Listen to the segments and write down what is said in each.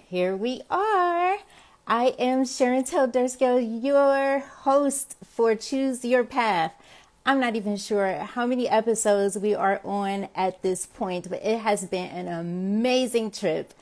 Here we are. I am Sherontelle Dirskell, your host for Choose Your Path. I'm not even sure how many episodes we are on at this point, but it has been an amazing trip.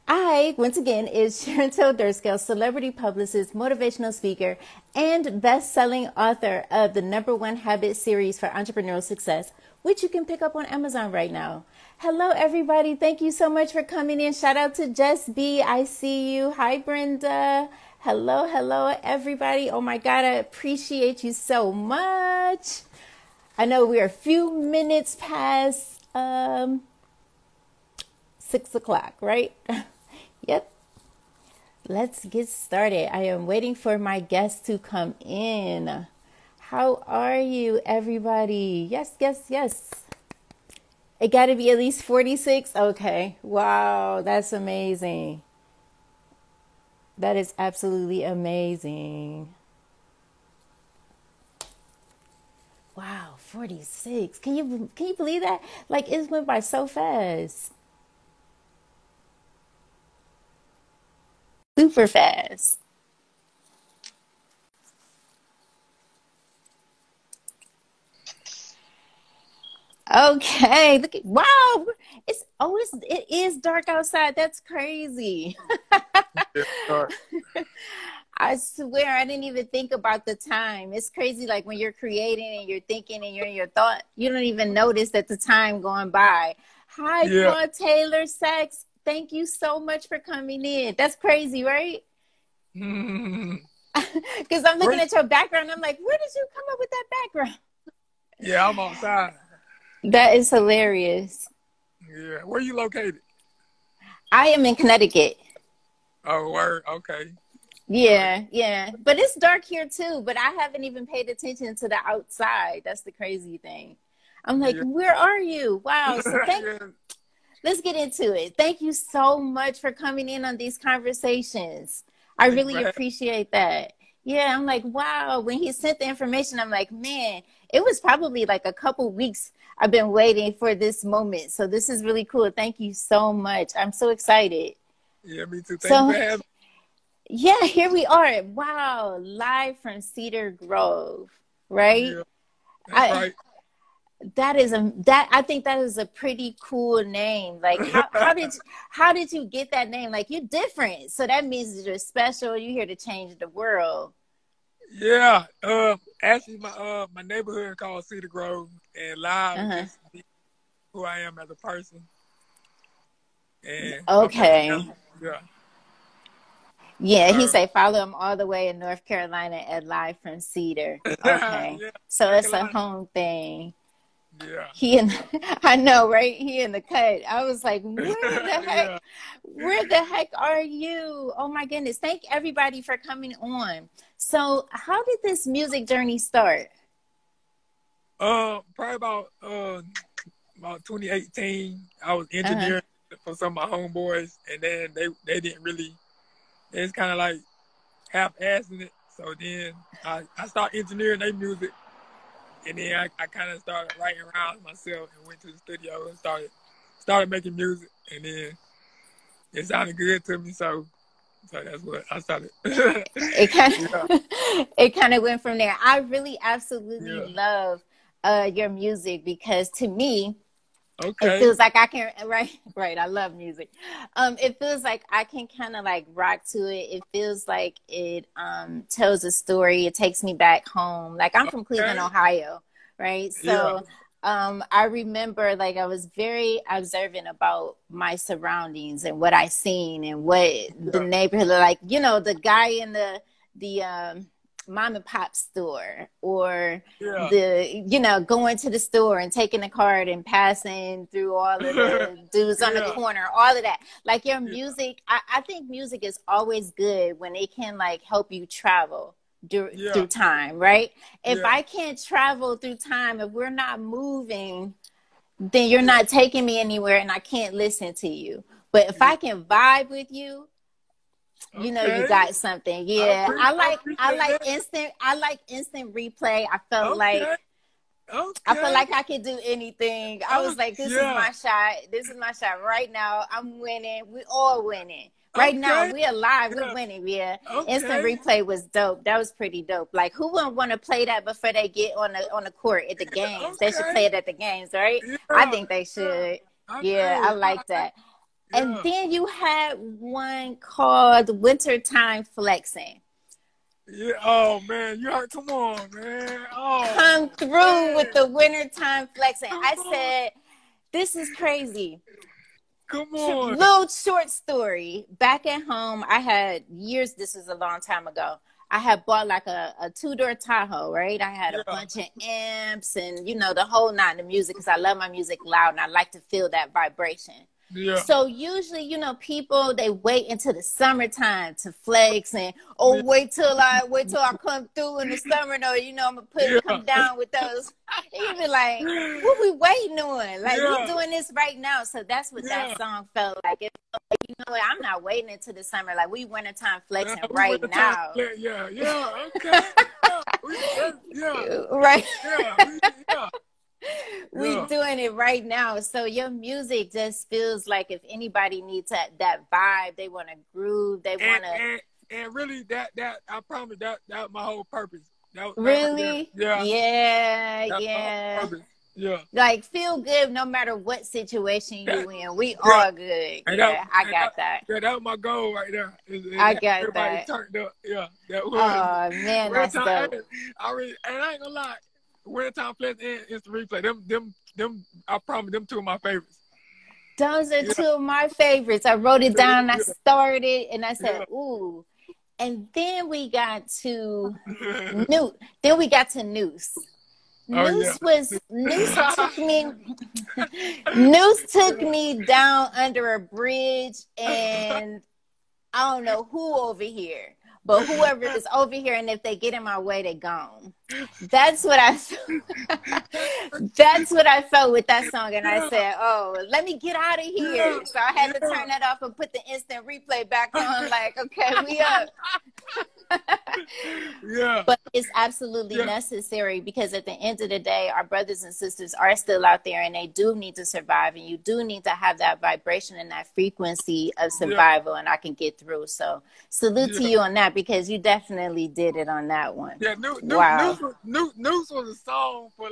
I, once again, is Sherontelle Dirskell, celebrity publicist, motivational speaker, and best-selling author of the #1 Habit series for entrepreneurial success, which you can pick up on Amazon right now. Hello, everybody. Thank you so much for coming in. Shout out to Jess B. I see you. Hi, Brenda. Hello, everybody. Oh, my God. I appreciate you so much. I know we're a few minutes past 6 o'clock, right? Yep. Let's get started. I am waiting for my guests to come in. How are you, everybody? Yes. It got to be at least 46. Okay. Wow. That's amazing. That is absolutely amazing. Wow. 46. Can you believe that? Like, it went by so fast. Super fast. Okay, look at, wow, it is dark outside. That's crazy. It's dark. I swear I didn't even think about the time. It's crazy, like when you're creating and you're thinking and you're in your thought, you don't even notice that the time going by. Hi, Yeah. Claude Taylor Sachs. Thank you so much for coming in. That's crazy, right? Mm. Because I'm looking at your background. I'm like, where did you come up with that background? Yeah, I'm outside. That is hilarious. Yeah. Where you located? I am in Connecticut. Oh, word. Okay. Yeah. But it's dark here too, but I haven't even paid attention to the outside. That's the crazy thing. I'm like, Yeah. where are you? Wow. So Yeah. let's get into it. Thank you so much for coming in on these conversations. I Thank you really for having appreciate that. Yeah, I'm like, wow. When he sent the information, I'm like, man, it was probably like a couple weeks I've been waiting for this moment. So this is really cool. Thank you so much. I'm so excited. Yeah, me too. Thank So, you for having yeah, here we are. Wow, live from Cedar Grove, right? Yeah, that's I right. I think that is a pretty cool name. Like how did you get that name? Like, you're different. So that means that you're special. You're here to change the world. Yeah. Actually, my neighborhood is called Cedar Grove, and live is Uh-huh. just me, who I am as a person. And Okay. yeah. Yeah, he say follow him all the way in North Carolina at Live from Cedar. Okay. Yeah. So North it's a Carolina. home thing. Yeah. I know, right? He in the cut. I was like, where the heck, Yeah. where the heck are you? Oh my goodness. Thank everybody for coming on. So how did this music journey start? Probably about 2018. I was Uh-huh. engineering for some of my homeboys, and then they didn't really. They was kind of like half-assing it. So then I started engineering their music, and then I kind of started writing around myself and went to the studio and started making music, and then it sounded good to me, so that's what I started. It kind Yeah, of it kind of went from there. I really absolutely yeah. love your music because to me, it Okay. feels like I can right. I love music. It feels like I can kind of like rock to it. It feels like it tells a story. It takes me back home. Like, I'm from Cleveland, Okay. Ohio, right? Yeah. So I remember, like, I was very observant about my surroundings and what I seen and what the Yeah. neighborhood, like, the guy in the mom and pop store, or Yeah. going to the store and taking a card and passing through all of the dudes on the Yeah. corner, all of that. Like, your Yeah. music, I think music is always good when it can, like, help you travel Yeah. through time, right? If Yeah. I can't travel through time, if we're not moving, then you're Yeah. not taking me anywhere and I can't listen to you. But if Yeah. I can vibe with you, you Okay. got something. I Yeah. I appreciate that. like instant replay. I felt like Okay. I feel Okay. like I could do anything. I was like, this is Yeah. my shot. This is my shot right now. I'm winning. We all winning. Right now, Okay. we alive. We Yeah. winning. Yeah. Instant Okay. replay was dope. That was pretty dope. Like, who wouldn't want to play that before they get on the court at the games? They should Okay. play it at the games, right? I Yeah. think they Yeah. should. Yeah, I Hey, like that. And yeah. then you had one called Wintertime Flexing. Yeah. Oh man, you heard? Come on, man. Come Oh through with man. the Wintertime Flexing. Come I on. said, this is crazy. Come on. Little short story. Back at home, I had years, this was a long time ago. I had bought like a two-door Tahoe, right? I had a Yeah. bunch of amps and, the whole nine of music because I love my music loud and I like to feel that vibration. Yeah. So usually, people, they wait until the summertime to flex and, Yeah. wait till I come through in the summer. No, I'm going to come down with those. You be like, what we waiting on? Like, we doing this right now. So that's what that song felt like. It felt like, what, I'm not waiting until the summer. Like, we wintertime flexing right now. Yeah. Yeah. Okay. Yeah. Right. Yeah. We doing it right now. So your music just feels like if anybody needs that vibe, they want to groove, they want to. And really, that I promise that was my whole purpose. That Really? Yeah. Yeah. Like feel good no matter what situation you in. We all good. I got that. Yeah, that was my goal right there. I got everybody that. Turned up. Yeah, that was. Oh man, that's dope. And I ain't gonna lie. Wintertime Flex and Instant Replay. Them. I promise them two of my favorites. Those are two of my favorites. I wrote it down. I started and I said, ooh. And then we got to Noose. Then we got to Noose. Noose took me down under a bridge, and I don't know who over here. But whoever is over here, and if they get in my way, they gone. That's what I felt with that song. And I said, oh, let me get out of here. So I had to turn that off and put the instant replay back on. Like, okay, we up. But it's absolutely necessary because at the end of the day, our brothers and sisters are still out there and they do need to survive. And you do need to have that vibration and that frequency of survival. And I can get through. So salute to you on that because you definitely did it on that one. Yeah, wow. Noose was a song for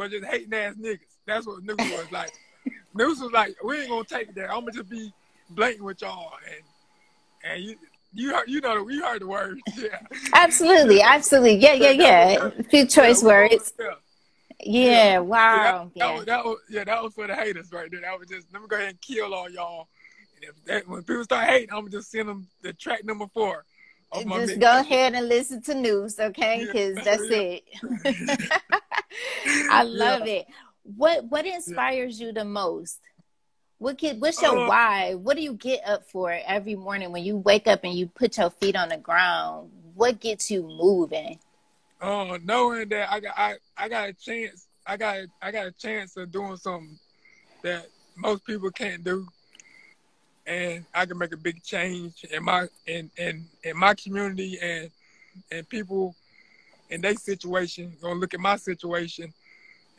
just hating ass niggas. That's what Noose was like. Noose was like, we ain't gonna take that. I'm gonna just be blatant with y'all, and you heard the words. Yeah. Absolutely. Yeah. A few choice words. Yeah. Wow. That was for the haters right there. That was just let me go ahead and kill all y'all. And when people start hating, I'm gonna just send them the track number 4. Just go ahead and listen to Noose, okay? Because that's it. I love it. What inspires you the most? What's your why? What do you get up for every morning when you wake up and you put your feet on the ground? What gets you moving? Knowing that I got a chance. I got a chance of doing something that most people can't do. And I can make a big change in my community and people in their situation gonna look at my situation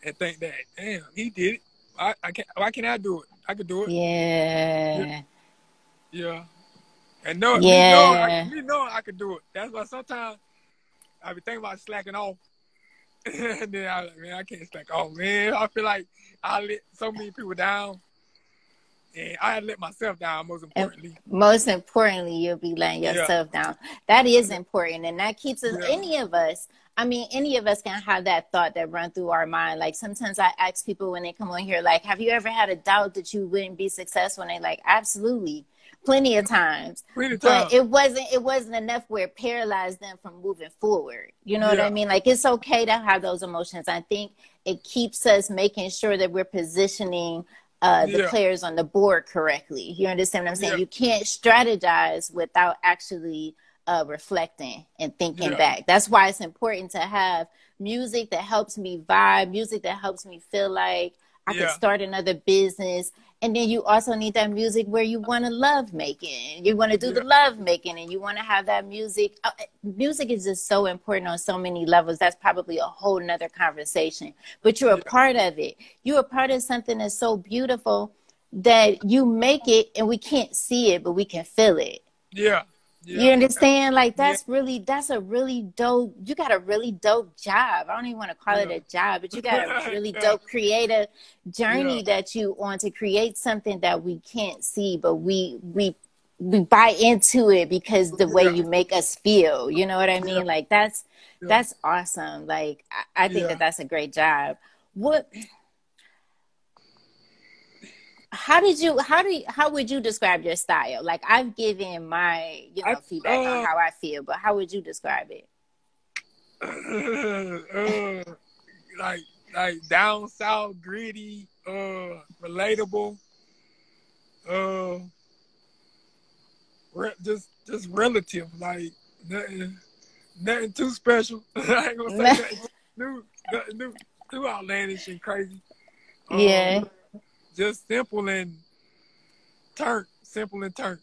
and think that damn he did it. I can't. Why can't I do it? I could do it. Yeah. And me knowing I could do it. That's why sometimes I be thinking about slacking off, and then I can't slack off, man. I feel like I let so many people down. And I let myself down, most importantly. Most importantly, you'll be letting yourself down. That is important. And that keeps us, any of us can have that thought that run through our mind. Like sometimes I ask people when they come on here, like, have you ever had a doubt that you wouldn't be successful? And they like, absolutely. Plenty of times. But it wasn't enough where it paralyzed them from moving forward. You know what I mean? Like it's okay to have those emotions. I think it keeps us making sure that we're positioning the players on the board correctly. You understand what I'm saying? You can't strategize without actually reflecting and thinking back. That's why it's important to have music that helps me vibe, music that helps me feel like I can start another business. And then you also need that music where you want to love making. You want to do the love making, and you want to have that music. Music is just so important on so many levels. That's probably a whole nother conversation. But you're a part of it. You're a part of something that's so beautiful that you make it, and we can't see it, but we can feel it. Yeah. You understand? Like, that's a really dope, you got a really dope job. I don't even want to call it a job, but you got a really dope creative journey that you on to create something that we can't see, but we buy into it because the way you make us feel, you know what I mean? Like, that's awesome. Like, I think that that's a great job. How would you describe your style? Like, I've given my, feedback on how I feel, but how would you describe it? Like down south, gritty, relatable, just relative. Like nothing too special. I ain't gonna say nothing too outlandish and crazy. Just simple and turnt,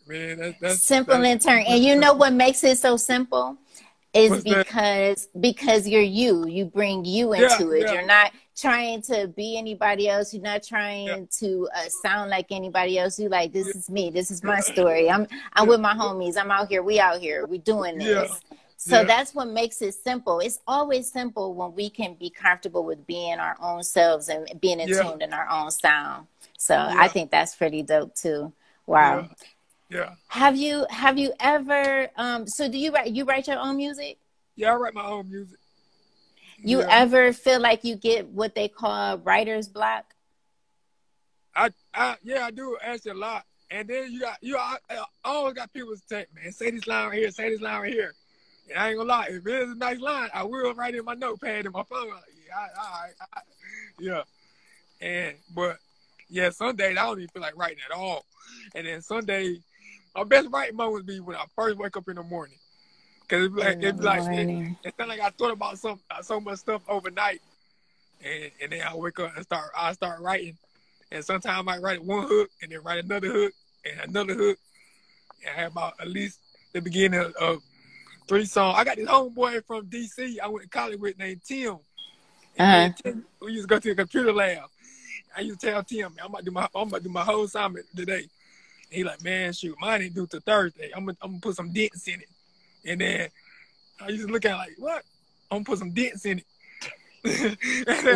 man. That's simple and turnt. And you know what makes it so simple is because you're you. You bring you into it. You're not trying to be anybody else. You're not trying to sound like anybody else. You like, this is me. This is my story. I'm with my homies. I'm out here. We out here. We doing this. So that's what makes it simple. It's always simple when we can be comfortable with being our own selves and being in tune in our own sound. So I think that's pretty dope too. Wow. Yeah. Have you ever so do you write your own music? Yeah, I write my own music. You ever feel like you get what they call writer's block? I do actually a lot. And then I always got people to say, man, say this line right here, say this line right here. And I ain't gonna lie, if it is a nice line, I will write it in my notepad in my phone. But some days I don't even feel like writing at all. And then some days, my best writing moments be when I first wake up in the morning. Cause it sounds like I thought about so much stuff overnight, and then I wake up and start writing. And sometimes I might write one hook and then write another hook and another hook. And I have about at least the beginning of 3 songs. I got this homeboy from DC I went to college with named Tim. And Tim, we used to go to the computer lab. I used to tell Tim, man, I'm about to do my whole assignment today. And he like, man, shoot, mine ain't due till Thursday. I'm gonna put some dents in it. And then I used to look at it like, what? I'm gonna put some dents in it.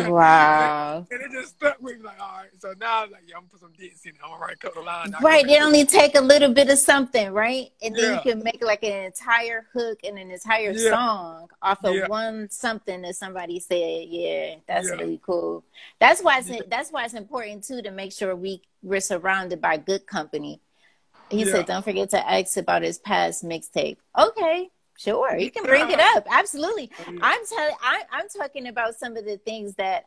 Wow. And it just stuck with me, like, all right. So now I'm like, I'm gonna put some dents in it. I'm gonna write a couple of lines. Right. It only take a little bit of something, right? And then you can make like an entire hook and an entire song off of one something that somebody said. Yeah, that's really cool. That's why it's important too to make sure we're surrounded by good company. He said, don't forget to ask about his past mixtape. Okay. Sure, you can bring it up. Absolutely. I'm talking about some of the things that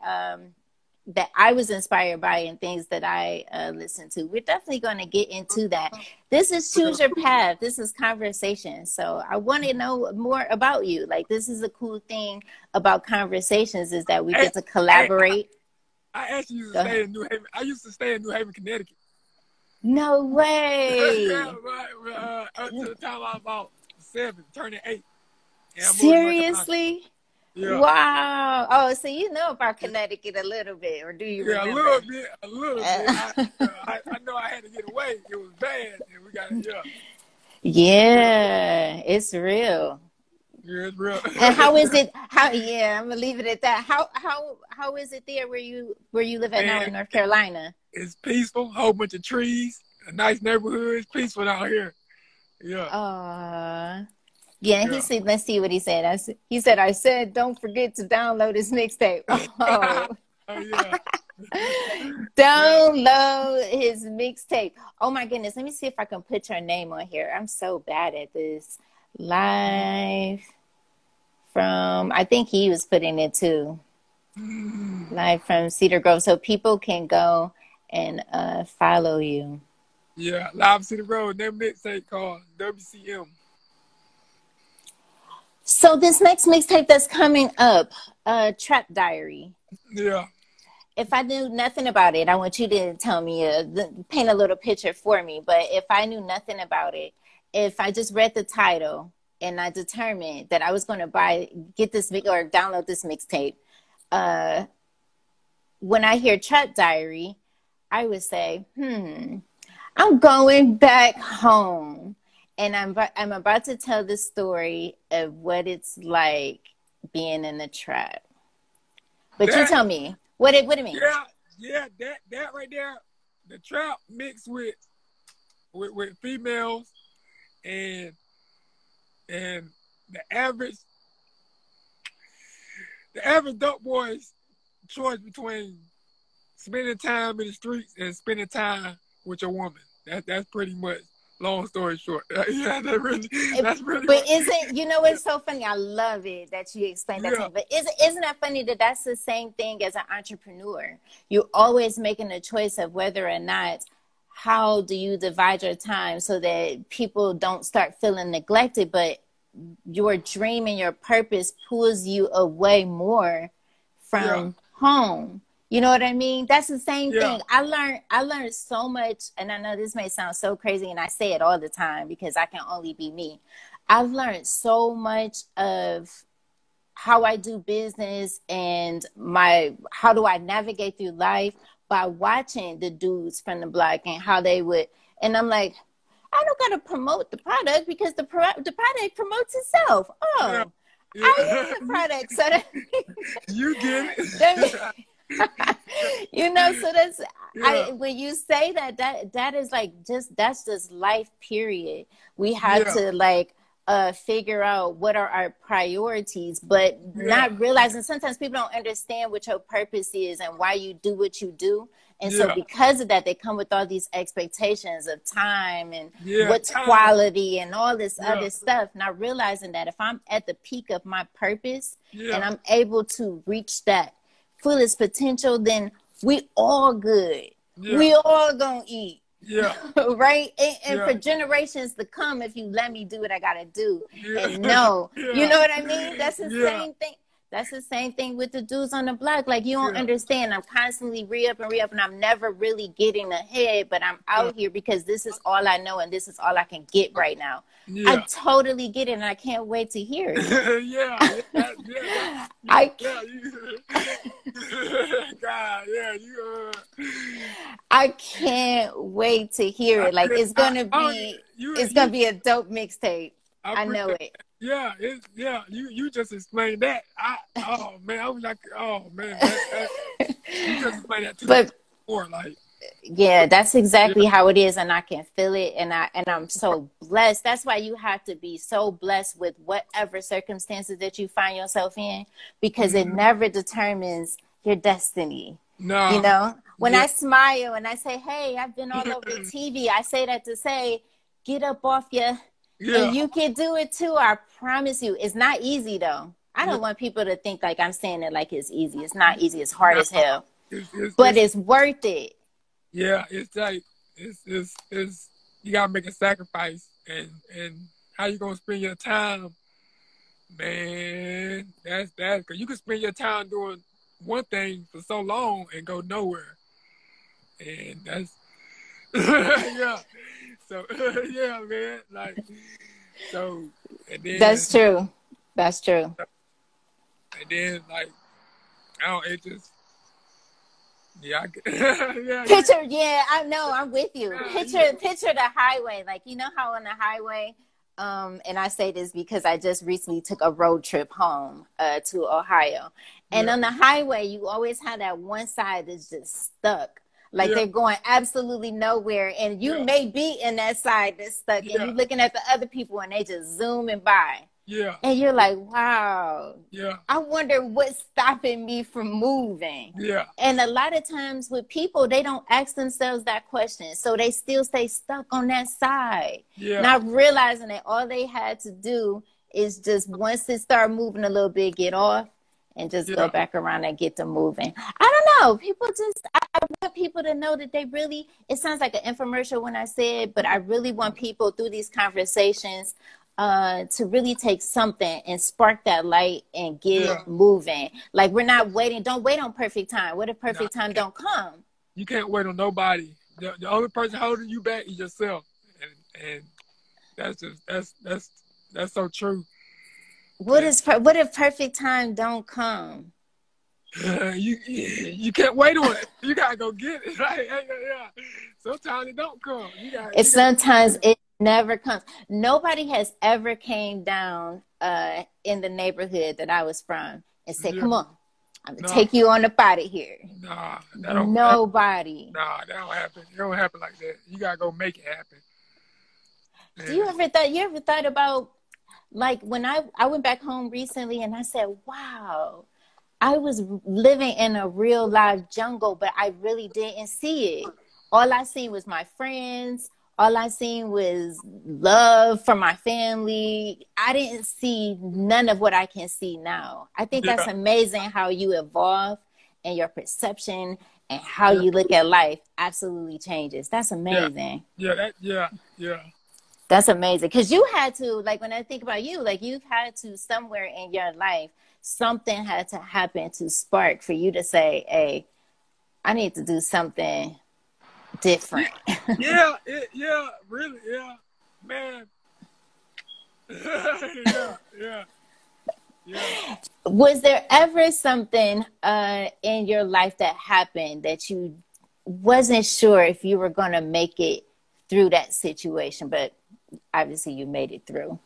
that I was inspired by and things that I listened to. We're definitely going to get into that. This is Choose Your Path. This is conversation. So I want to know more about you. Like, this is a cool thing about conversations is that we get to collaborate. I actually used to stay in New Haven. I used to stay in New Haven, Connecticut. No way. Up to the time I was about 7, turning 8. Seriously? Yeah. Wow. Oh, so you know about Connecticut a little bit, or do you remember? A little bit. I know I had to get away. It was bad, and we got Yeah, it's real. Yeah, it's real. And how is it? I'm gonna leave it at that. How is it there where you live at now in North Carolina? It's peaceful, whole bunch of trees, a nice neighborhood. It's peaceful out here. Yeah. He said, let's see what he said. I said, don't forget to download his mixtape. Oh. Download his mixtape. Oh my goodness. Let me see if I can put your name on here. I'm so bad at this. Live from, I think he was putting it too. Live from Cedar Grove. So people can go and follow you. Yeah, Live Cedar Grove. Their mixtape called WCM. So this next mixtape that's coming up, Trap Diary. Yeah. if I knew nothing about it, I want you to tell me, paint a little picture for me. But if I knew nothing about it, if I just read the title and I determined that I was going to get this or download this mixtape, when I hear Truck Diary, I would say, I'm going back home. And I'm about to tell the story of what it's like being in the trap. But you tell me, what it mean? Yeah, that right there, the trap mixed with females and the average dope boy's choice between spending time in the streets and spending time with your woman. That's pretty much, long story short. Yeah, that's really. But isn't, you know, it's so funny. I love it that you explained that to me. But isn't that funny that that's the same thing as an entrepreneur? You're always making a choice of whether or not, how do you divide your time so that people don't start feeling neglected, but your dream and your purpose pulls you away more from home. You know what I mean? That's the same thing. I learned so much, and I know this may sound so crazy, and I say it all the time because I can only be me. I've learned so much of how I do business and how do I navigate through life by watching the dudes from the block and how they would, and I'm like, I don't got to promote the product because the product promotes itself. Oh, I use the product. So that you get it. You know, so that's when you say that is like that's just life period. We have to like figure out what are our priorities, but not realizing sometimes people don't understand what your purpose is and why you do what you do. And so because of that, they come with all these expectations of time and what's quality and all this other stuff. Not realizing that if I'm at the peak of my purpose and I'm able to reach that fullest potential, then we all good. We all gonna eat. Right? And for generations to come, if you let me do what I gotta do. And no, you know what I mean? That's the same thing. That's the same thing with the dudes on the block. Like, you don't understand. I'm constantly re-up, and I'm never really getting ahead, but I'm out here because this is all I know and this is all I can get right now. I totally get it, and I can't wait to hear it. I can't wait to hear it. Like, it's gonna be a dope mixtape. I know it. You just explained that. I was like, oh man, you just explained that to me before, like. Yeah, that's exactly how it is, and I can feel it, and I'm so blessed. That's why you have to be so blessed with whatever circumstances that you find yourself in, because it never determines your destiny. No, you know, when I smile and I say, "Hey, I've been all over TV," I say that to say, "Get up off your." And you can do it too. I promise you. It's not easy though. I don't want people to think like I'm saying it like it's easy. It's not easy. It's hard as hell. But it's worth it. Yeah, it's like it's you gotta make a sacrifice, and how you gonna spend your time, man? That's because you can spend your time doing one thing for so long and go nowhere, and that's So man, like, so, and then that's true. That's true. And then, like, it just, picture, I know, I'm with you. Picture the highway, like, you know how on the highway, and I say this because I just recently took a road trip home to Ohio, and on the highway, you always have that one side that's just stuck. Like they're going absolutely nowhere, and you may be in that side that's stuck, and you're looking at the other people, and they just zooming by. And you're like, wow. I wonder what's stopping me from moving. And a lot of times with people, they don't ask themselves that question, so they still stay stuck on that side, not realizing that all they had to do is just once it start moving a little bit, get off. And just go back around and get them moving. I don't know. I want people to know that they really, it sounds like an infomercial when I say it, but I really want people through these conversations to really take something and spark that light and get Yeah. it moving. Like, we're not waiting. Don't wait on perfect time. What if Nah, perfect time don't come? you can't wait on nobody. The only person holding you back is yourself, and that's so true. What if perfect time don't come? You can't wait on it. You gotta go get it. Right? Yeah. Sometimes it don't come. Sometimes it never comes. Nobody has ever came down in the neighborhood that I was from and said, "Come on, I'm gonna take you on up out of here." Nah, Nobody. Nah, that don't happen. It don't happen like that. You gotta go make it happen. Do you ever thought about, like, when I went back home recently and I said, wow, I was living in a real live jungle, but I really didn't see it. All I seen was my friends. All I seen was love from my family. I didn't see none of what I can see now. I think that's amazing how you evolve and your perception and how you look at life absolutely changes. That's amazing. Yeah. That's amazing. Because you had to, like, when I think about you, like, you've had to, somewhere in your life, something had to happen to spark for you to say, hey, I need to do something different. Yeah, really, man. Yeah. Was there ever something in your life that happened that you wasn't sure if you were going to make it through that situation, but obviously you made it through,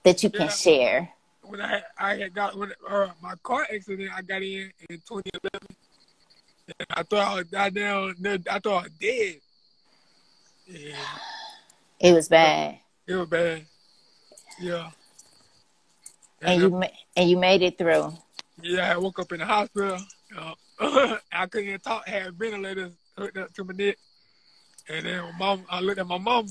that you can share? When I had got my car accident, I got in 2011. And I thought I was I thought I was dead. Yeah. It was bad. It was bad. Yeah. And you made it through. Yeah, I woke up in the hospital. I couldn't even talk. I had ventilators hooked up to my neck. And then I looked at my mom.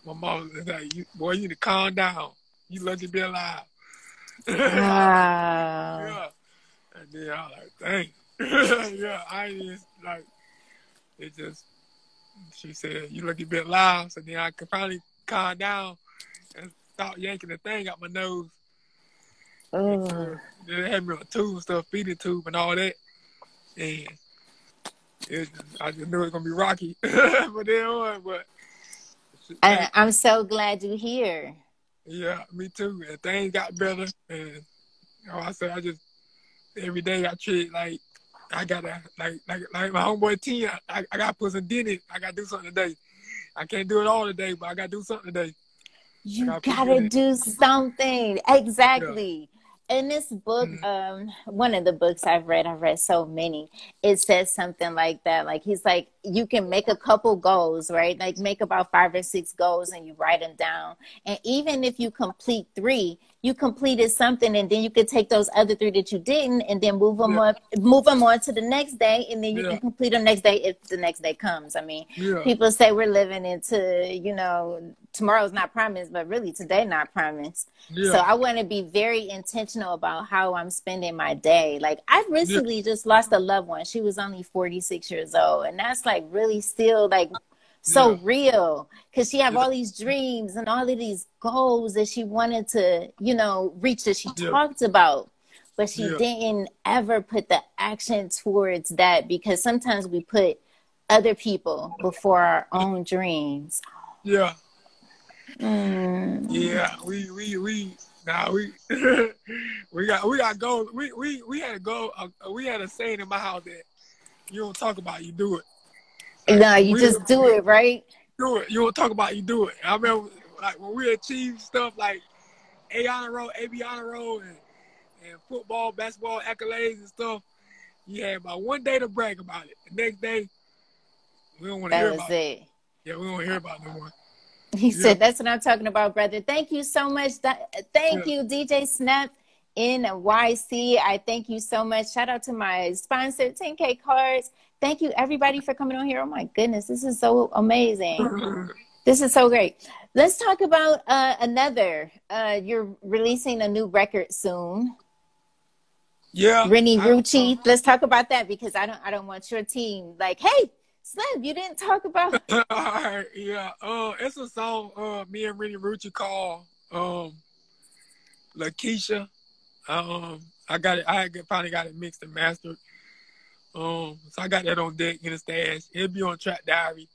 My mom was like, "Boy, you need to calm down. You lucky to be alive." Wow. Yeah. And then I was like, dang. Yeah, I ain't even, like, it just, she said, "You lucky to be alive." So then I could finally calm down and stop yanking the thing out my nose. Oh. They had me on a tube and stuff, feeding tube and all that. And I just knew it was going to be rocky. But then on, And I'm so glad you're here. Yeah, me too. And things got better. And I said, every day I treat like I gotta, like my homeboy T, I gotta put some dent in it. I gotta do something today. I can't do it all today, but I gotta do something today. You gotta do something. Exactly. Yeah. In this book, one of the books I've read so many, it says something like that. Like, he's like, you can make a couple goals, right? Like, make about 5 or 6 goals and you write them down. And even if you complete 3, you completed something, and then you could take those other 3 that you didn't and then move them on to the next day, and then you can complete them next day if the next day comes. I mean, people say we're living into, tomorrow's not promised, but really today not promised. So I want to be very intentional about how I'm spending my day. Like, I recently just lost a loved one. She was only 46 years old, and that's like really still like so real, because she had all these dreams and all of these goals that she wanted to, reach, that she talked about, but she didn't ever put the action towards that, because sometimes we put other people before our own dreams. Yeah. We got goals. We had a goal. We had a saying in my house that you don't talk about, you do it. No, you just do it, right? Do it. You don't talk about, you do it. I remember, like, when we achieved stuff like A honor roll, AB honor roll, and football, basketball accolades and stuff, you had about one day to brag about it. The next day, we don't want to hear about it. Yeah, we don't want to hear about it no more. He said, that's what I'm talking about, brother. Thank you so much. Thank you, DJ Snap NYC. I thank you so much. Shout out to my sponsor, 10K Cards. Thank you, everybody, for coming on here. Oh, my goodness. This is so amazing. This is so great. Let's talk about another. You're releasing a new record soon. Yeah. Rennie Rucci. Let's talk about that, because I don't want your team like, hey, Slim, you didn't talk about. All right, yeah. It's a song me and Rennie Rucci called Lakeisha. I got it. Finally got it mixed and mastered. So I got that on deck in the stash. It'll be on Track Diary.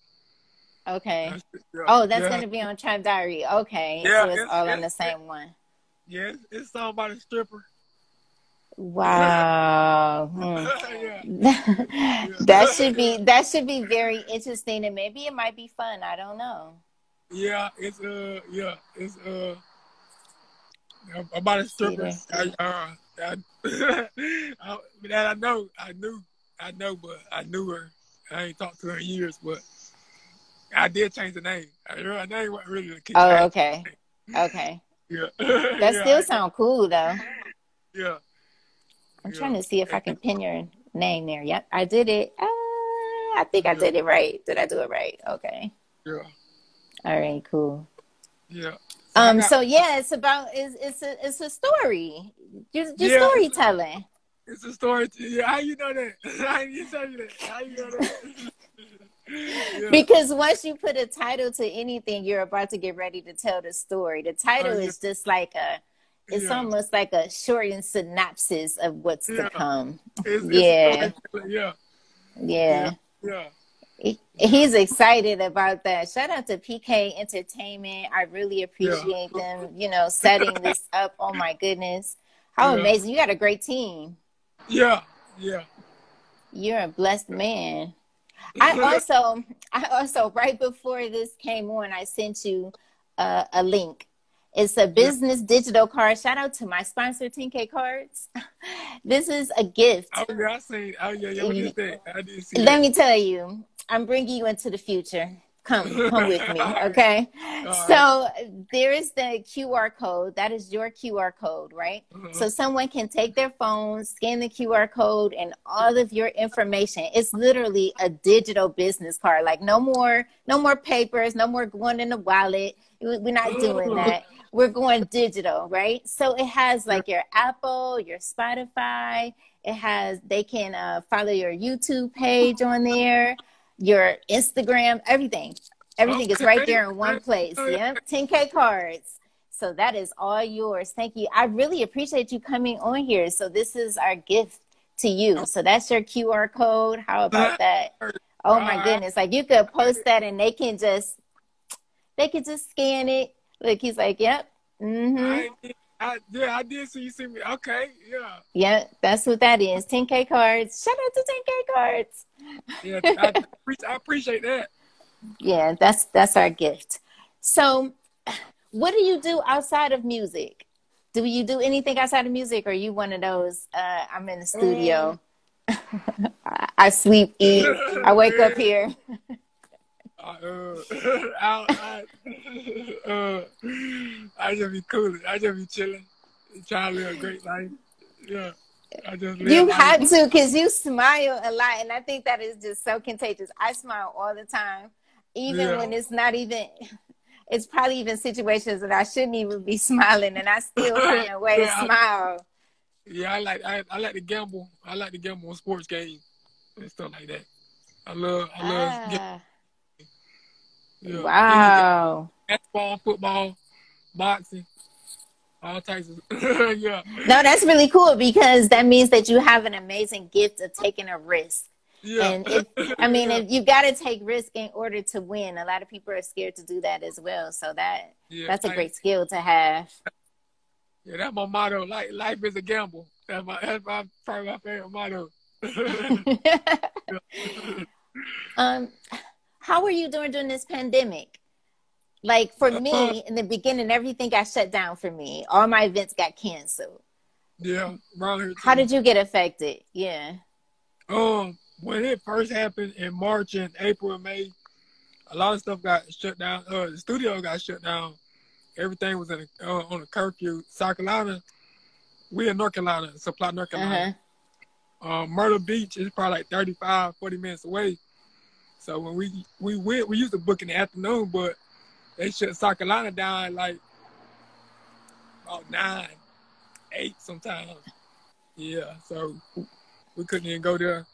Okay. Yeah, Oh, that's gonna be on Trap Diary. Okay, yeah, so it's all on the same one. Yeah, it's song by the stripper. Wow. Yeah, That should be very interesting, and maybe it might be fun. I don't know. yeah, it's about a stripper. Cedar. That I know, but I knew her. I ain't talked to her in years, but I did change the name. Her name wasn't really the kid. Oh, okay. Okay. Yeah. That still sounds cool though. Yeah. I'm trying to see if I can pin your name there. Yep, I did it. I think I did it right. Did I do it right? Okay. Yeah. All right, cool. Yeah. So yeah, it's a story. You're storytelling. It's a story. Yeah, how you know that? How you tell you that? How you know that? Yeah. Because once you put a title to anything, you're about to get ready to tell the story. The title is just like it's almost like a shortened synopsis of what's to come. Yeah. He's excited about that. Shout out to PK Entertainment. I really appreciate them, setting this up. Oh my goodness. How amazing. You got a great team. Yeah. You're a blessed man. I also right before this came on, I sent you a link. It's a business digital card. Shout out to my sponsor, 10K Cards. This is a gift. Oh yeah, I seen. Oh yeah. What is that? I didn't see. Let me tell you, I'm bringing you into the future. Come with me, okay? So there is the QR code. That is your QR code, right? So someone can take their phone, scan the QR code, and all of your information. It's literally a digital business card. Like no more papers, no more going in the wallet. We're not doing that. We're going digital, right? So it has like your Apple, your Spotify. They can follow your YouTube page on there, your Instagram, everything is right there in one place. Yep, 10K Cards. So that is all yours. Thank you. I really appreciate you coming on here. So this is our gift to you. So that's your QR code. How about that? Oh my goodness. Like you could post that and they can just scan it. Look, he's like, yep. I did see you see me. Okay, yeah. Yeah, that's what that is. 10K Cards. Shout out to 10K Cards. Yeah, I appreciate that. Yeah, that's our gift. So, what do you do outside of music? Do you do anything outside of music, or are you one of those? I'm in the studio. I sleep, eat. I wake up here. I just be cool. I just be chilling, trying to live a great life. Yeah. You had to, because you smile a lot, and I think that is just so contagious. I smile all the time, even when it's not even. It's probably even situations that I shouldn't even be smiling, and I still find a way to smile. Yeah, I like to gamble. I like to gamble on sports games and stuff like that. I love gambling. Yeah. Wow. Basketball, football, boxing. All types of yeah. No, that's really cool because that means that you have an amazing gift of taking a risk. Yeah. And if you got to take risk in order to win. A lot of people are scared to do that as well. So that's a great skill to have. Yeah, that's my motto. Life is a gamble. That's probably my favorite motto. How are you doing during this pandemic? Like for me, in the beginning, everything got shut down for me. All my events got canceled. Yeah, around here too. How did you get affected? Yeah. When it first happened in March and April and May, a lot of stuff got shut down. The studio got shut down. Everything was on a curfew. South Carolina, we in North Carolina, Supply, North Carolina. Myrtle Beach is probably like 35, 40 minutes away. So when we went, we used to book in the afternoon, but they shut South Carolina down like about 9, 8 sometimes. Yeah, so we couldn't even go there.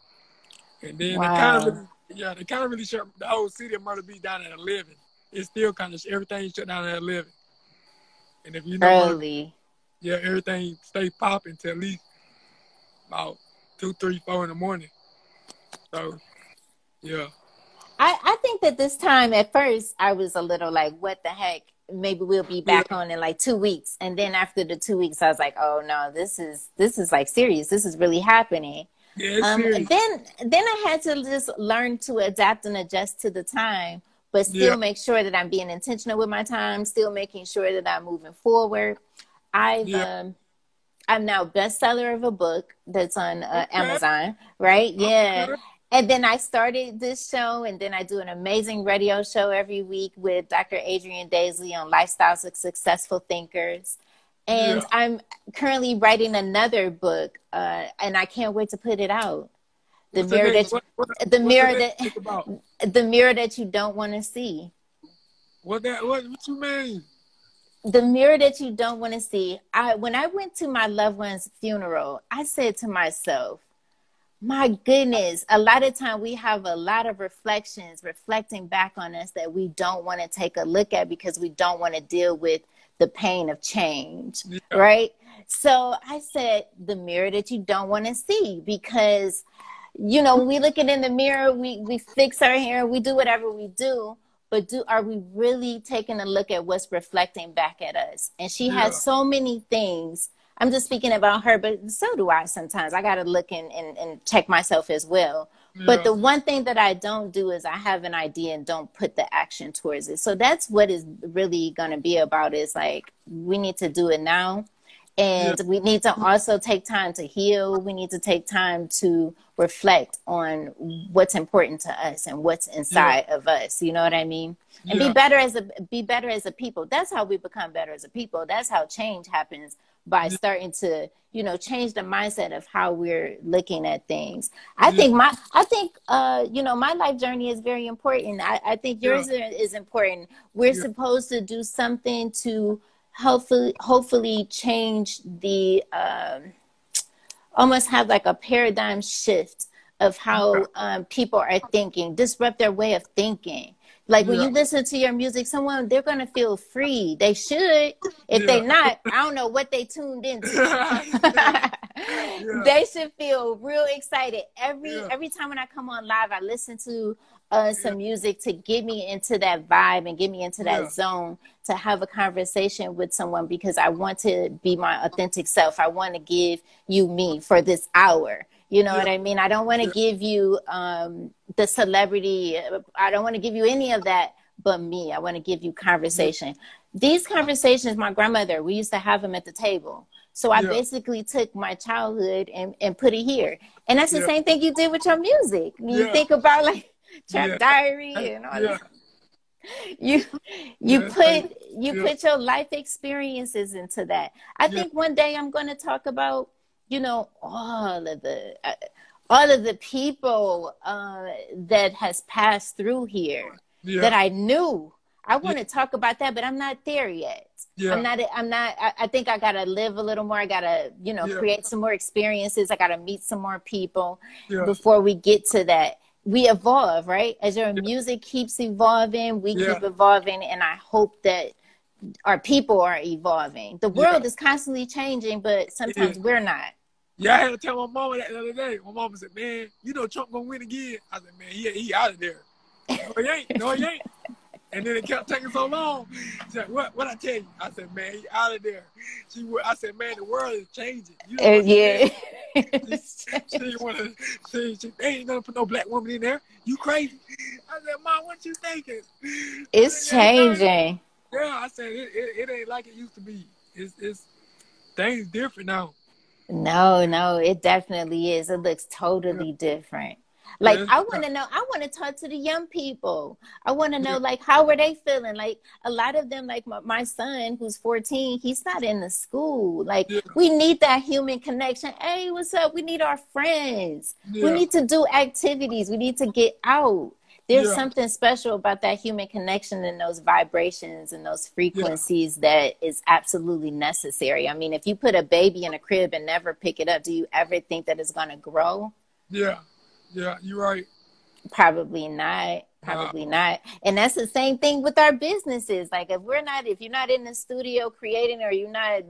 And then they kind of really shut the whole city of Myrtle Beach down at 11. It's still kind of everything shut down at 11. And if you don't want to, Early. yeah, everything stay popping till at least about 2, 3, 4 in the morning. So, yeah. I think that this time at first I was a little like, what the heck? Maybe we'll be Yeah. back on in like 2 weeks. And then after the 2 weeks, I was like, oh no, this is like serious. This is really happening. Yeah, it's serious. Then I had to just learn to adapt and adjust to the time, but still make sure that I'm being intentional with my time, still making sure that I'm moving forward. I'm now bestseller of a book that's on Amazon, right? Yeah. Okay. And then I started this show, and then I do an amazing radio show every week with Dr. Adrian Daisley on Lifestyles of Successful Thinkers. And I'm currently writing another book, and I can't wait to put it out. The mirror that you don't want to see. What you mean? The mirror that you don't want to see. When I went to my loved one's funeral, I said to myself, my goodness, a lot of time we have a lot of reflections reflecting back on us that we don't want to take a look at because we don't want to deal with the pain of change, right? So I said, the mirror that you don't want to see, because, you know, when we look in the mirror, we fix our hair, we do whatever we do, but are we really taking a look at what's reflecting back at us? And she has so many things. I'm just speaking about her, but so do I sometimes. I got to look and check myself as well. Yeah. But the one thing that I don't do is I have an idea and don't put the action towards it. So that's what is really going to be about, is like, we need to do it now. And we need to also take time to heal. We need to take time to reflect on what's important to us and what's inside of us. You know what I mean? And be better as a people. That's how we become better as a people. That's how change happens, by starting to, you know, change the mindset of how we're looking at things. I think you know, my life journey is very important. I think yours is important. We're supposed to do something to hopefully change the, almost have like a paradigm shift of how people are thinking, disrupt their way of thinking. Like when you listen to your music, they're going to feel free. They should. If they not, I don't know what they tuned into. They should feel real excited. Every time when I come on live, I listen to some music to get me into that vibe and get me into that zone to have a conversation with someone, because I want to be my authentic self. I want to give you me for this hour. You know what I mean? I don't want to give you the celebrity. I don't want to give you any of that but me. I want to give you conversation. These conversations, my grandmother, we used to have them at the table. So I basically took my childhood and put it here. And that's the same thing you did with your music. You think about like Trap Diary and all that. You put your life experiences into that. I think one day I'm going to talk about, you know, all of the people that has passed through here that I knew. I want to talk about that, but I'm not there yet. I think I got to live a little more. I got to, you know, create some more experiences. I got to meet some more people before we get to that. We evolve, right? As your music keeps evolving, we keep evolving. And I hope that our people are evolving. The world is constantly changing, but sometimes we're not. Yeah, I had to tell my mama that the other day. My mama said, man, you know Trump gonna win again. I said, man, he out of there. No, he ain't. And then it kept taking so long. She said, what I tell you? I said, man, he out of there. I said, man, the world is changing. You know they ain't gonna put no black woman in there. You crazy? I said, Mom, what you thinking? It's changing. Yeah, I said, it ain't like it used to be. It's things different now. No, it definitely is. It looks totally different. Like, I want to talk to the young people. I want to know, like, how are they feeling? Like, a lot of them, like my son, who's 14, he's not in the school. Like, we need that human connection. Hey, what's up? We need our friends. We need to do activities. We need to get out. There's something special about that human connection and those vibrations and those frequencies that is absolutely necessary. I mean, if you put a baby in a crib and never pick it up, do you ever think that it's going to grow? Yeah, you're right. Probably not. Probably not. And that's the same thing with our businesses. Like if you're not in the studio creating, or you're not,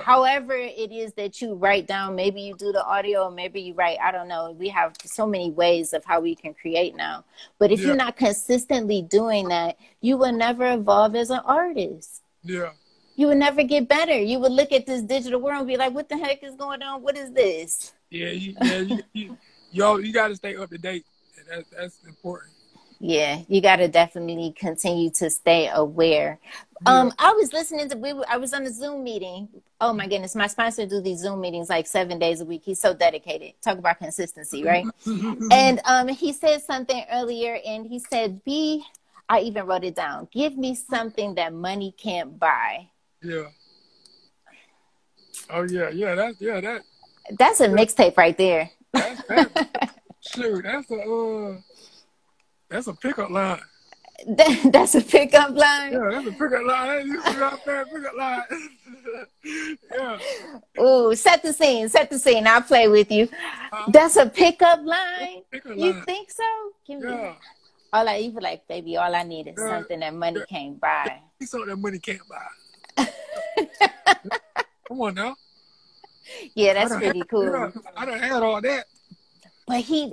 however it is that you write down, maybe you do the audio, or maybe you write, I don't know. We have so many ways of how we can create now. But if you're not consistently doing that, you will never evolve as an artist. Yeah. You would never get better. You would look at this digital world and be like, what the heck is going on? What is this? Yeah, you got to stay up to date. And that's important. Yeah, you got to definitely continue to stay aware. I was listening to, I was on a Zoom meeting. Oh my goodness, my sponsor do these Zoom meetings like 7 days a week. He's so dedicated. Talk about consistency, right? And he said something earlier, and he said, I even wrote it down. Give me something that money can't buy. Yeah. Oh yeah. That's a mixtape right there. Shoot, that's a pickup line. That's a pickup line. Yeah, that's a pickup line. You see out there, pickup line. Yeah. Ooh, set the scene. I'll play with you. That's a pickup line. You think so? Give me. You be like, baby, all I need is something that money can't buy. Something that money can't buy. Come on now. Yeah, that's pretty cool. I done had all that. But he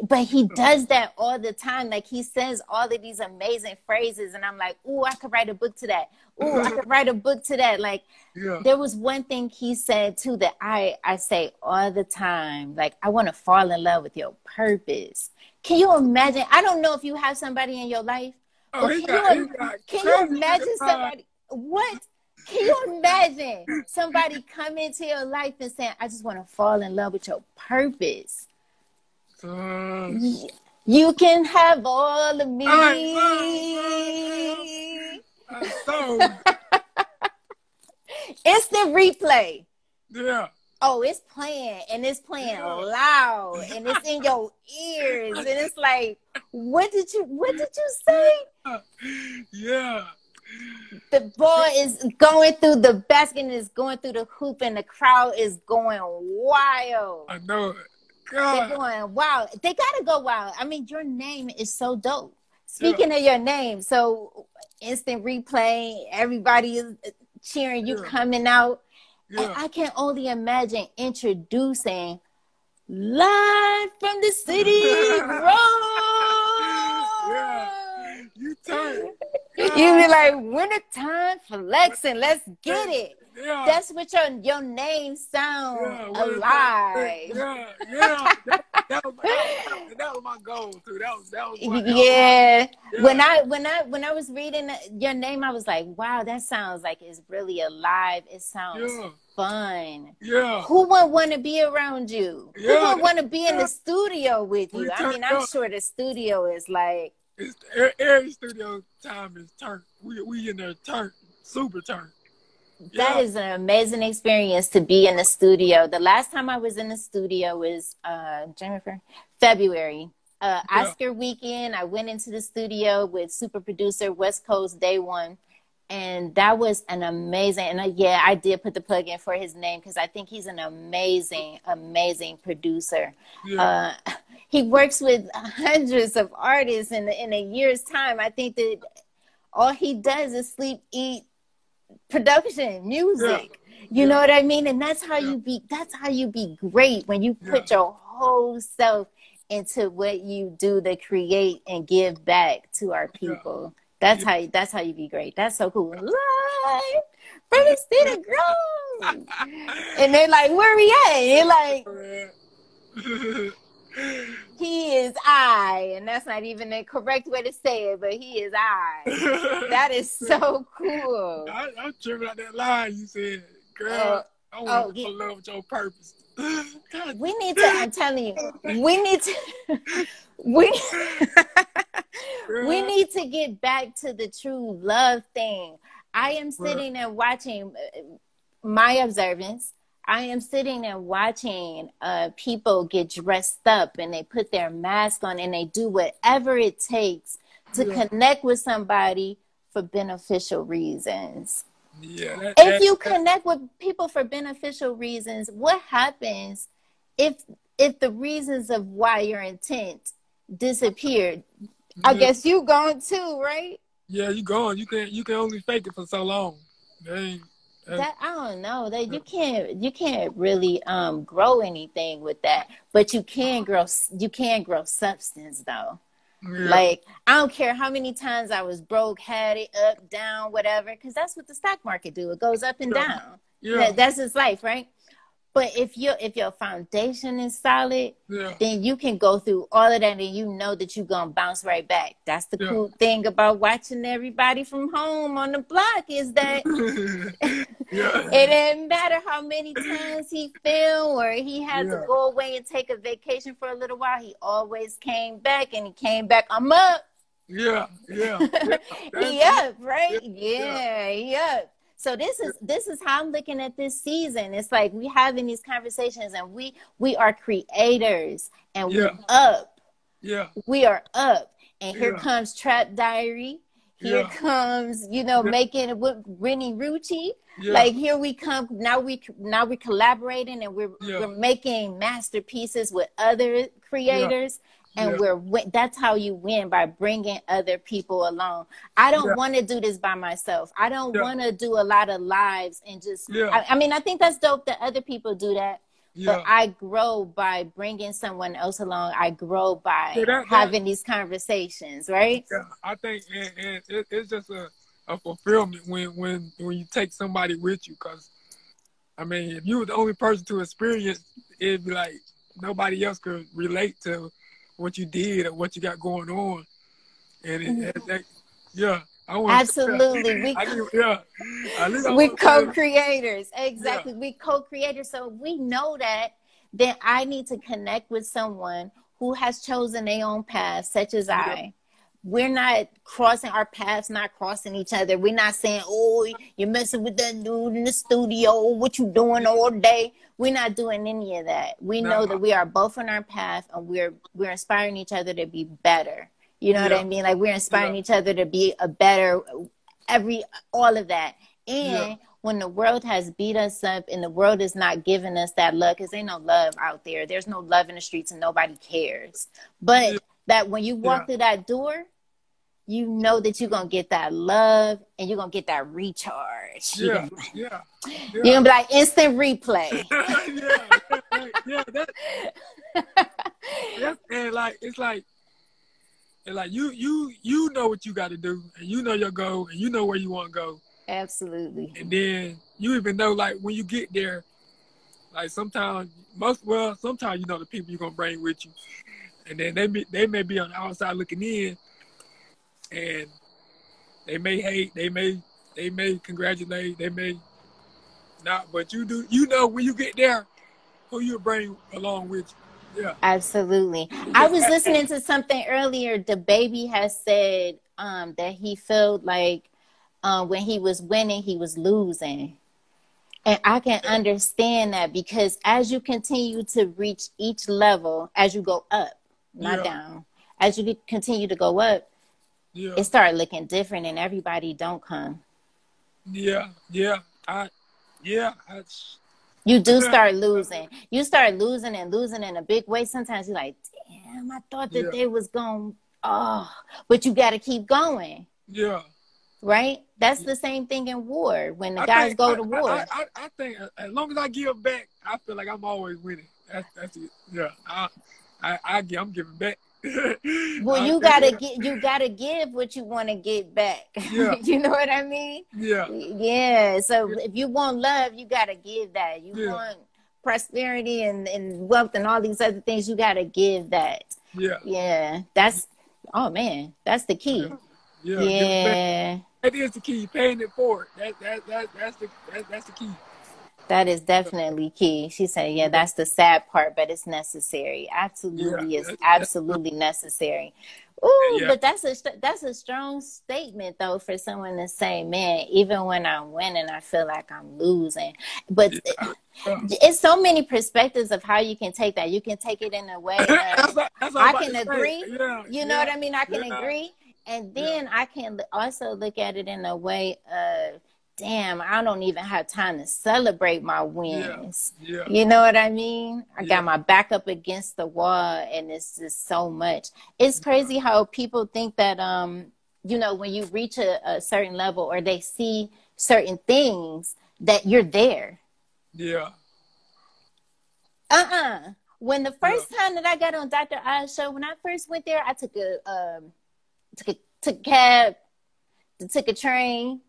does that all the time. Like he says all of these amazing phrases, and I'm like, ooh, I could write a book to that. Ooh, I could write a book to that. Like there was one thing he said too that I say all the time. Like, I want to fall in love with your purpose. Can you imagine? I don't know if you have somebody in your life. Can you imagine somebody? What? Can you imagine somebody coming into your life and saying, I just want to fall in love with your purpose? You can have all of me. Instant replay. Yeah. Oh, it's playing, and it's playing loud, and it's in your ears, and it's like, what did you say? Yeah. The ball is going through the basket, and it's going through the hoop, and the crowd is going wild. I know it. God. They're going wild. They gotta go wild. I mean, your name is so dope. Speaking of your name, so instant replay, everybody is cheering you coming out. Yeah. And I can only imagine introducing live from the city road. Yeah. You turn. You be like, winter time flexing, let's get it. Yeah. That's what your name sounds alive. Yeah. That was my goal too. That was When I was reading your name, I was like, wow, that sounds like it's really alive. It sounds fun. Yeah. Who would want to be around you? Who would want to be in the studio with you? I mean, I'm sure the studio is like, every studio time is turned. We in there turned, super turned. That is an amazing experience to be in the studio. The last time I was in the studio was February. Oscar weekend, I went into the studio with super producer West Coast Day One. And that was an amazing, and I did put the plug in for his name because I think he's an amazing, amazing producer. Yeah. He works with hundreds of artists in a year's time. I think that all he does is sleep, eat, production, music. You know what I mean? And that's how you be great, when you put your whole self into what you do to create and give back to our people. That's how you be great. That's so cool. Live from the Cedar Grove. And they're like, where we at? And you're like, he is I. And that's not even the correct way to say it, but he is I. That is so cool. I'm tripping out that line you said, girl. I want to love with your purpose. We need to, I'm telling you, we need to get back to the true love thing. I am sitting and watching my observance. I am sitting and watching people get dressed up and they put their mask on and they do whatever it takes to connect with somebody for beneficial reasons. Yeah, if you connect with people for beneficial reasons, what happens if the reasons of why your intent disappeared? I guess you going too, right? Yeah, you going. You can only fake it for so long. That I don't know. That you can't really grow anything with that. But you can grow substance though. Yeah. Like, I don't care how many times I was broke, had it up, down, whatever, because that's what the stock market do. It goes up and down. Yeah. That's its life, right? But if your foundation is solid, then you can go through all of that and you know that you're going to bounce right back. That's the cool thing about watching everybody from home on the block is that it didn't matter how many times he fell or he had to go away and take a vacation for a little while. He always came back and he came back. I'm up. Yeah. He up, right? He up. So this is how I'm looking at this season. It's like we having these conversations and we are creators and we're up. Yeah. We are up. And here comes Trap Diary. Here comes, making it with Rennie Rucci. Yeah. Like here we come. Now we're collaborating and we're making masterpieces with other creators. And that's how you win, by bringing other people along. I don't want to do this by myself. I don't want to do a lot of lives and just, I mean, I think that's dope that other people do that. But I grow by bringing someone else along. I grow by having these conversations, right? Yeah, I think and it's just a fulfillment when you take somebody with you. Because, I mean, if you were the only person to experience, it'd be like nobody else could relate to what you did or what you got going on. And absolutely. We co-creators. Exactly. We co-creators. So we know that, then I need to connect with someone who has chosen their own path, such as I. We're not crossing our paths, not crossing each other. We're not saying, oh, you're messing with that dude in the studio. What you doing all day? We're not doing any of that. We know that we are both on our path and we're inspiring each other to be better. You know what I mean? Like we're inspiring each other to be a better, all of that. And when the world has beat us up and the world is not giving us that love, because ain't no love out there. There's no love in the streets and nobody cares. But that when you walk through that door, you know that you're going to get that love and you're going to get that recharge. You're going to be like instant replay. And like, it's like you know what you got to do and you know your goal and you know where you want to go. Absolutely. And then you even know, like, when you get there, like sometimes you know the people you're going to bring with you. And then they may be on the outside looking in, and they may hate, they may congratulate, they may not, but you know when you get there who you bring along with you. Yeah. Absolutely. I was listening to something earlier. The baby has said that he felt like when he was winning, he was losing. And I can understand that, because as you continue to reach each level, as you go up, not down, as you continue to go up, it started looking different and everybody don't come. You do start losing. You start losing in a big way. Sometimes you're like, damn, I thought that they was going, but you got to keep going. Yeah. Right? That's the same thing in war. When the guys go to war. I think as long as I give back, I feel like I'm always winning. That's it. Yeah. I'm giving back. Well, you gotta give what you want to get back. Yeah. You know what I mean? Yeah. So if you want love, you gotta give that. You want prosperity and wealth and all these other things, you gotta give that. That's that's the key. That is the key. Paying it forward. That's the key. That is definitely key. She said, that's the sad part, but it's necessary. Absolutely, it's absolutely necessary. Ooh, but that's a strong statement, though, for someone to say, man, even when I'm winning, I feel like I'm losing. But it's so many perspectives of how you can take that. You can take it in a way I can agree. You know what I mean? I can agree. And then I can also look at it in a way of, damn, I don't even have time to celebrate my wins. Yeah. You know what I mean? I Yeah. got my back up against the wall, and it's just so much. It's crazy how people think that, you know, when you reach a certain level or they see certain things that you're there. Yeah. When the first time that I got on Dr. Oz show, when I first went there, I took a cab, took a train,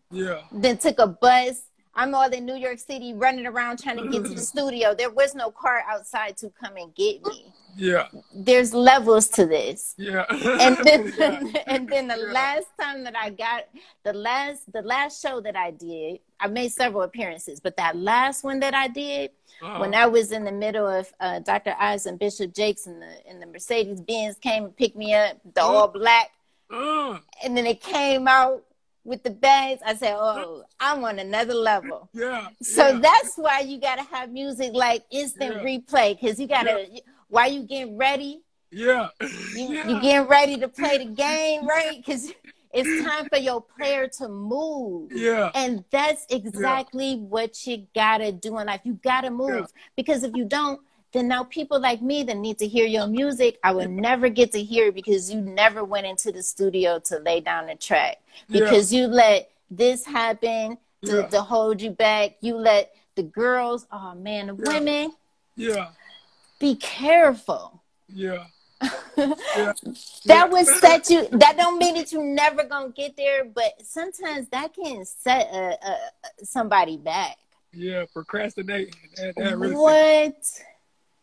then took a bus. I'm all in New York City running around trying to get to the studio. There was no car outside to come and get me. Yeah. There's levels to this. Yeah. And then and then the last time that I got the last show that I did, I made several appearances, but that last one that I did, when I was in the middle of Dr. Oz and Bishop Jakes and the Mercedes Benz came and picked me up, the all black, and then it came out with the bags, I said, oh, I'm on another level. Yeah. So that's why you got to have music like instant replay, because you got to, while you getting ready, you getting ready to play the game, right? Because it's time for your player to move. Yeah. And that's exactly what you got to do in life. You got to move. Because if you don't, then now people like me that need to hear your music, I would never get to hear it because you never went into the studio to lay down the track. Because you let this happen to hold you back. You let the girls, oh man, the women, be careful. That would set you, that don't mean that you never gonna get there, but sometimes that can set somebody back. Yeah, procrastinating. That really what?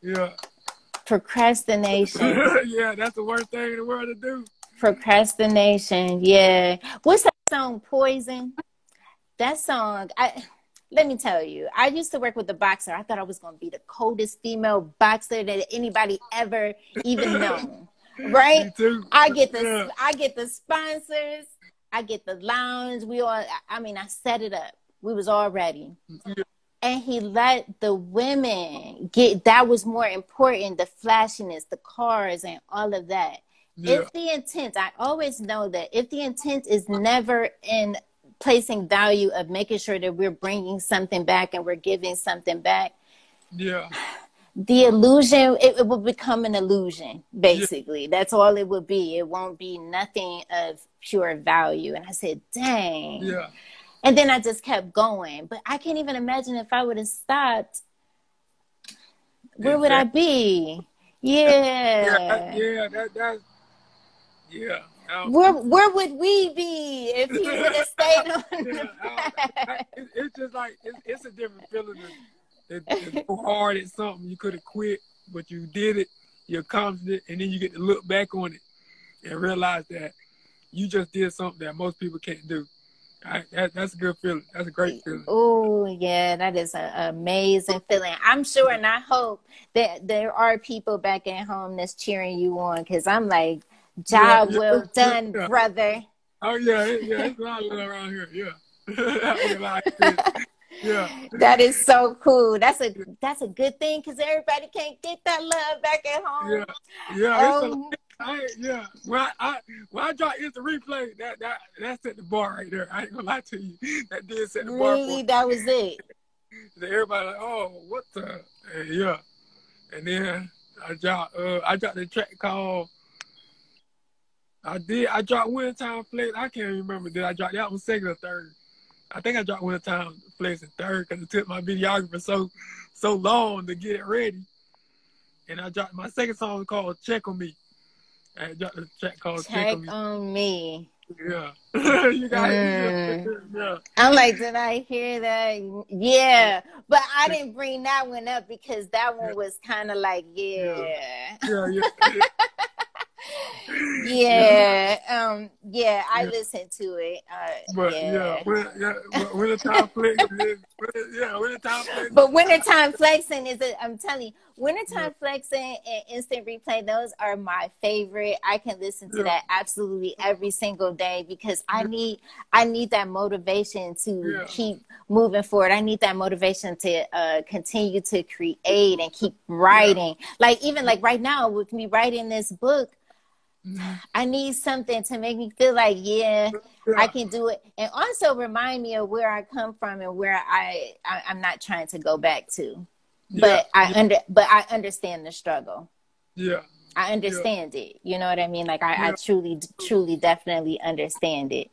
Yeah. Procrastination. Yeah, that's the worst thing in the world to do. Procrastination, yeah. What's that song, Poison? That song, let me tell you, I used to work with a boxer. I thought I was going to be the coldest female boxer that anybody ever even known. Right? Me too. I get the sponsors, I get the lounge. I set it up. We was all ready. Yeah. And he let the women get, that was more important, the flashiness, the cars and all of that. Yeah. If the intent, I always know that if the intent is never in placing value of making sure that we're bringing something back and we're giving something back, the illusion, it will become an illusion, basically. That's all it will be. It won't be nothing of pure value. And I said, dang. Yeah. And then I just kept going. But I can't even imagine if I would have stopped, where would I be? Yeah. Where would we be if he would have stayed on the path? It's just like, it's a different feeling. It's so hard at something you could have quit, but you did it, you're confident, and then you get to look back on it and realize that you just did something that most people can't do. That's a good feeling. That's a great feeling. Oh, yeah, that is an amazing feeling. I'm sure and I hope that there are people back at home that's cheering you on, because I'm like, job well done, brother. Oh, it's a lot of love around here, That is so cool. That's a good thing, because everybody can't get that love back at home. When I drop instant replay, that set the bar right there. I ain't gonna lie to you. That did set the bar. Really, that was it. Everybody like, oh, what the? And then I dropped the track called. I dropped Wintertime Flex. I can't remember. Did I drop that one second or third? I think I dropped Wintertime Flex in third because it took my videographer so long to get it ready. And I dropped my second song called Check on Me. I dropped the track called Check on Me. Yeah. You got it. Yeah. I'm like, did I hear that? Yeah. But I didn't bring that one up because that one was kind of like, I listened to it. Wintertime Flex. But Wintertime Flexing I'm telling you, Wintertime Flexing and Instant Replay, those are my favorite. I can listen to that absolutely every single day because I need that motivation to keep moving forward. I need that motivation to continue to create and keep writing. Like even like right now with me writing this book, I need something to make me feel like, yeah, I can do it. And also remind me of where I come from and where I'm not trying to go back to. But I understand the struggle. Yeah. I understand it. You know what I mean? Like I truly, definitely understand it.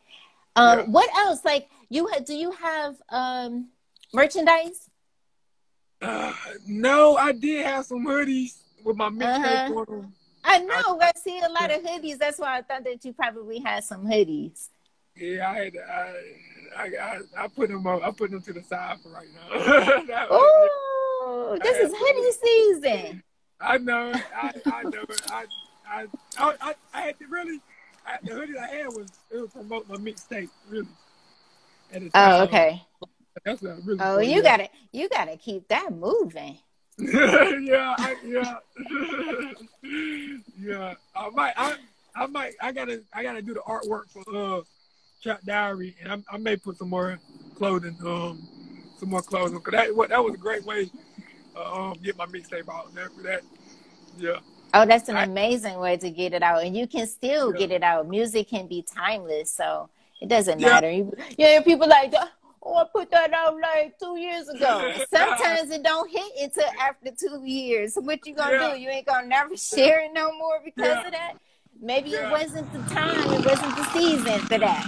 What else? Like do you have merchandise? No, I did have some hoodies with my mixtape on them. I know. I see a lot of hoodies. That's why I thought that you probably had some hoodies. Yeah, I put them up. I put them to the side for right now. Oh, this is hoodie season. I know. I know. I had to really. The hoodie I had was promote my mixtape really. At the time. Oh, okay. That's really. Oh, you gotta keep that moving. yeah. I gotta do the artwork for Trap Diary, and I may put some more clothing, because that was a great way get my mixtape out there for that. Yeah. Oh, that's an amazing way to get it out, and you can still get it out. Music can be timeless, so it doesn't matter. Yeah, people like, oh, I put that out like 2 years ago. Sometimes it don't hit until after 2 years. So what you gonna do? You ain't gonna never share it no more because of that? Maybe it wasn't the time, it wasn't the season for that.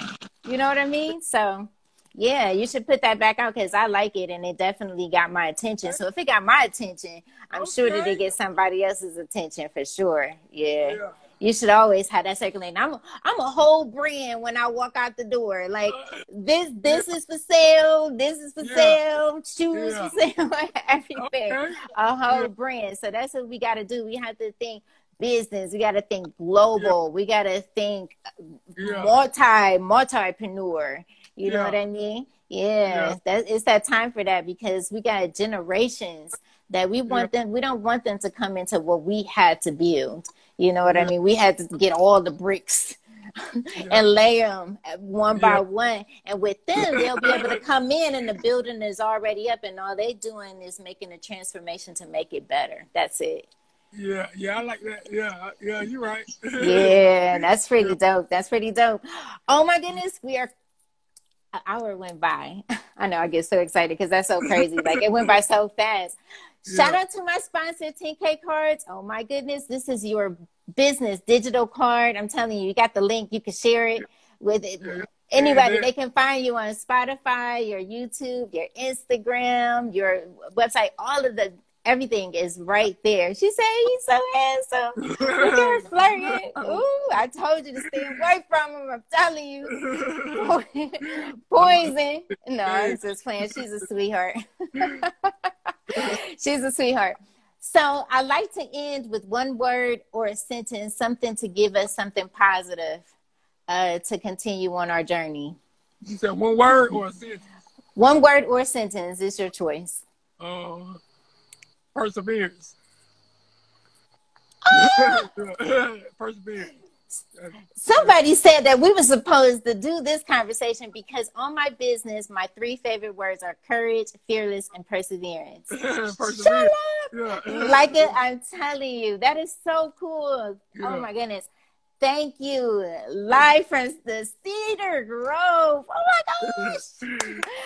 You know what I mean? So, yeah, you should put that back out because I like it and it definitely got my attention. So if it got my attention, I'm sure that it gets somebody else's attention for sure. Yeah. You should always have that circulating. I'm a whole brand when I walk out the door. Like this is for sale. This is for sale. Shoes for sale. Everything. A whole brand. So that's what we got to do. We have to think business. We got to think global. We got to think multipreneur. You know what I mean? It's that time for that because we got generations that we want them. We don't want them to come into what we had to build. You know what I mean? We had to get all the bricks and lay them one by one. And with them, they'll be able to come in and the building is already up and all they doing is making a transformation to make it better. That's it. Yeah, I like that. Yeah, you're right. Yeah, that's pretty dope. That's pretty dope. Oh my goodness, an hour went by. I know I get so excited because that's so crazy. Like it went by so fast. Shout out to my sponsor, 10K Cards. Oh my goodness, this is your business digital card. I'm telling you, you got the link. You can share it with anybody. They can find you on Spotify, your YouTube, your Instagram, your website. Everything is right there. She said, he's so handsome. Look at her flirting. Ooh, I told you to stay away from him. I'm telling you. Poison. No, I'm just playing. She's a sweetheart. She's a sweetheart. So I like to end with one word or a sentence, something to give us something positive to continue on our journey. You said one word or a sentence? One word or a sentence is your choice. Perseverance. Perseverance. Somebody said that we were supposed to do this conversation because on my business, my 3 favorite words are courage, fearless, and perseverance. Shut up. Like it, I'm telling you, that is so cool. Oh my goodness. Thank you. Live from the Cedar Grove. Oh my gosh.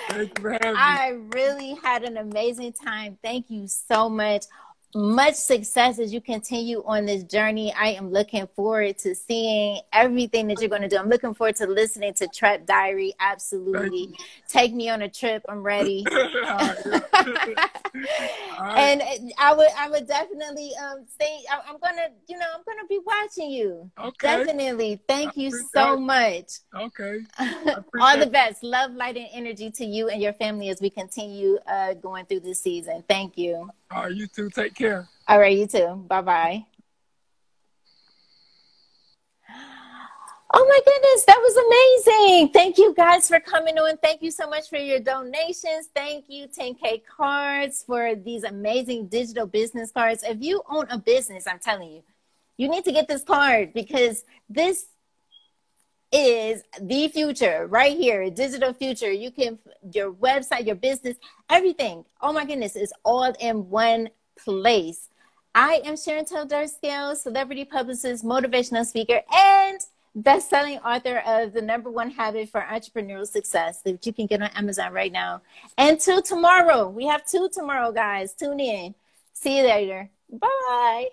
Thank you for having me. I really had an amazing time. Thank you so much. Much success as you continue on this journey. I am looking forward to seeing everything that you're going to do. I'm looking forward to listening to Trap Diary. Absolutely. Take me on a trip. I'm ready. And I would definitely say I'm gonna be watching you. Okay. Definitely. Thank you so much. Okay. All the best. Love, light, and energy to you and your family as we continue going through this season. Thank you. All right, you too. Take care. All right, you too. Bye-bye. Oh my goodness, that was amazing. Thank you guys for coming on. Thank you so much for your donations. Thank you, 10K Cards, for these amazing digital business cards. If you own a business, I'm telling you, you need to get this card because this is the future right here, digital future. You can, your website, your business, everything. Oh my goodness, is all in one place. I am Sherontelle Dirskell, celebrity publicist, motivational speaker, and best-selling author of The #1 Habit for Entrepreneurial Success that you can get on Amazon right now. And till tomorrow. We have 2 tomorrow, guys. Tune in. See you later. Bye.